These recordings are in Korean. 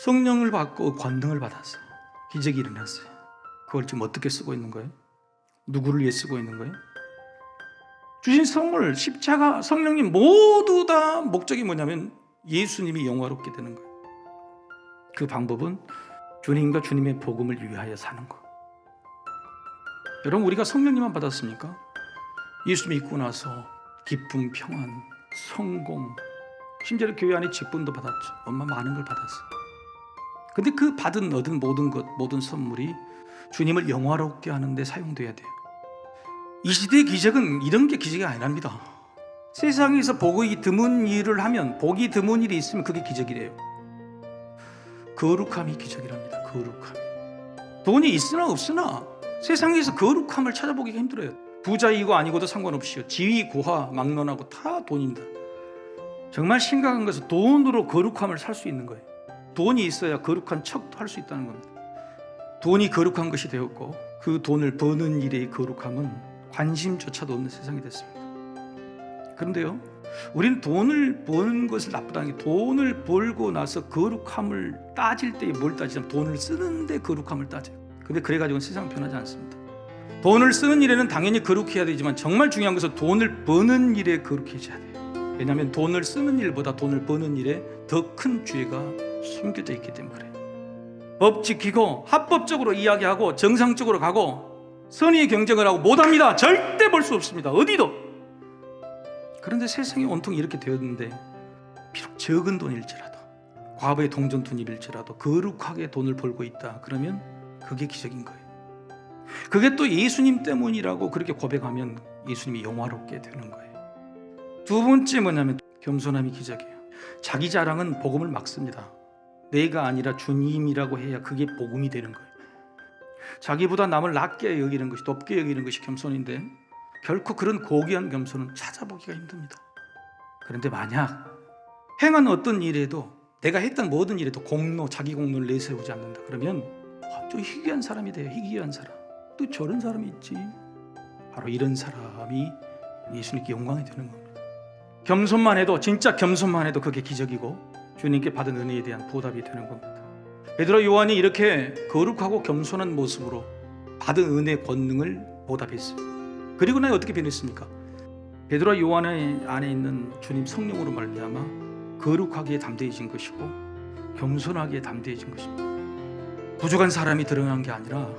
성령을 받고 권능을 받았어요. 기적이 일어났어요. 그걸 지금 어떻게 쓰고 있는 거예요? 누구를 위해 쓰고 있는 거예요? 주신 선물, 십자가, 성령님 모두 다 목적이 뭐냐면 예수님이 영화롭게 되는 거예요. 그 방법은 주님과 주님의 복음을 위하여 사는 거. 여러분, 우리가 성령님만 받았습니까? 예수 믿고 나서 기쁨, 평안, 성공, 심지어 교회 안에 직분도 받았죠. 얼마나 많은 걸 받았어요. 근데 그 얻은 모든 것, 모든 선물이 주님을 영화롭게 하는 데 사용돼야 돼요. 이 시대의 기적은 이런 게 기적이 아니랍니다. 세상에서 복이 드문 일을 하면, 복이 드문 일이 있으면 그게 기적이래요. 거룩함이 기적이랍니다. 거룩함이. 돈이 있으나 없으나 세상에서 거룩함을 찾아보기가 힘들어요. 부자이고 아니고도 상관없이요. 지위, 고하, 막론하고 다 돈입니다. 정말 심각한 것은 돈으로 거룩함을 살 수 있는 거예요. 돈이 있어야 거룩한 척도 할 수 있다는 겁니다. 돈이 거룩한 것이 되었고 그 돈을 버는 일의 거룩함은 관심조차도 없는 세상이 됐습니다. 그런데요, 우리는 돈을 버는 것을 나쁘다는 게, 돈을 벌고 나서 거룩함을 따질 때 뭘 따지냐면 돈을 쓰는데 거룩함을 따져요. 근데 그래가지고는 세상은 변하지 않습니다. 돈을 쓰는 일에는 당연히 거룩해야 되지만 정말 중요한 것은 돈을 버는 일에 거룩해져야 돼요. 왜냐하면 돈을 쓰는 일보다 돈을 버는 일에 더 큰 죄가 숨겨져 있기 때문에 그래요. 법 지키고 합법적으로 이야기하고 정상적으로 가고 선의의 경쟁을 하고 못합니다. 절대 볼 수 없습니다. 어디도. 그런데 세상이 온통 이렇게 되었는데 비록 적은 돈일지라도, 과부의 동전 투입일지라도 거룩하게 돈을 벌고 있다. 그러면 그게 기적인 거예요. 그게 또 예수님 때문이라고 그렇게 고백하면 예수님이 영화롭게 되는 거예요. 두 번째 뭐냐면 겸손함이 기적이에요. 자기 자랑은 복음을 막습니다. 내가 아니라 주님이라고 해야 그게 복음이 되는 거예요. 자기보다 남을 낮게 여기는 것이, 높게 여기는 것이 겸손인데 결코 그런 고귀한 겸손은 찾아보기가 힘듭니다. 그런데 만약 행한 어떤 일에도, 내가 했던 모든 일에도 공로, 자기 공로를 내세우지 않는다. 그러면 좀 희귀한 사람이 돼요. 희귀한 사람. 또 저런 사람이 있지. 바로 이런 사람이 예수님께 영광이 되는 겁니다. 겸손만 해도, 진짜 겸손만 해도 그게 기적이고 주님께 받은 은혜에 대한 보답이 되는 겁니다. 베드로, 요한이 이렇게 거룩하고 겸손한 모습으로 받은 은혜 권능을 보답했어요. 그리고 나서 어떻게 변했습니까? 베드로, 요한의 안에 있는 주님 성령으로 말미암아 거룩하게 담대해진 것이고 겸손하게 담대해진 것입니다. 부족한 사람이 드러난 게 아니라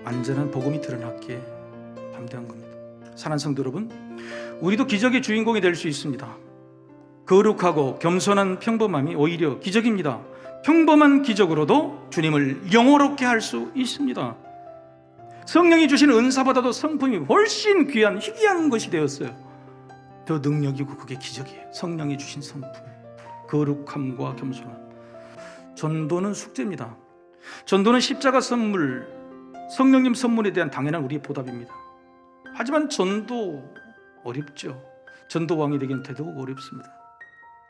완전한 복음이 드러났기에 담대한 겁니다. 사랑하는 성도 여러분, 우리도 기적의 주인공이 될 수 있습니다. 거룩하고 겸손한 평범함이 오히려 기적입니다. 평범한 기적으로도 주님을 영화롭게 할 수 있습니다. 성령이 주신 은사보다도 성품이 훨씬 귀한, 희귀한 것이 되었어요. 더 능력이고 그게 기적이에요. 성령이 주신 성품, 거룩함과 겸손함. 전도는 숙제입니다. 전도는 십자가 선물, 성령님 선물에 대한 당연한 우리의 보답입니다. 하지만 전도 어렵죠. 전도왕이 되기는 더더욱 어렵습니다.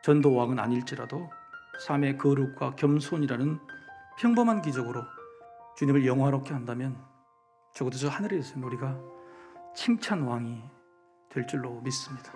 전도왕은 아닐지라도 삶의 거룩과 겸손이라는 평범한 기적으로 주님을 영화롭게 한다면 적어도 저 하늘에서는 우리가 칭찬왕이 될 줄로 믿습니다.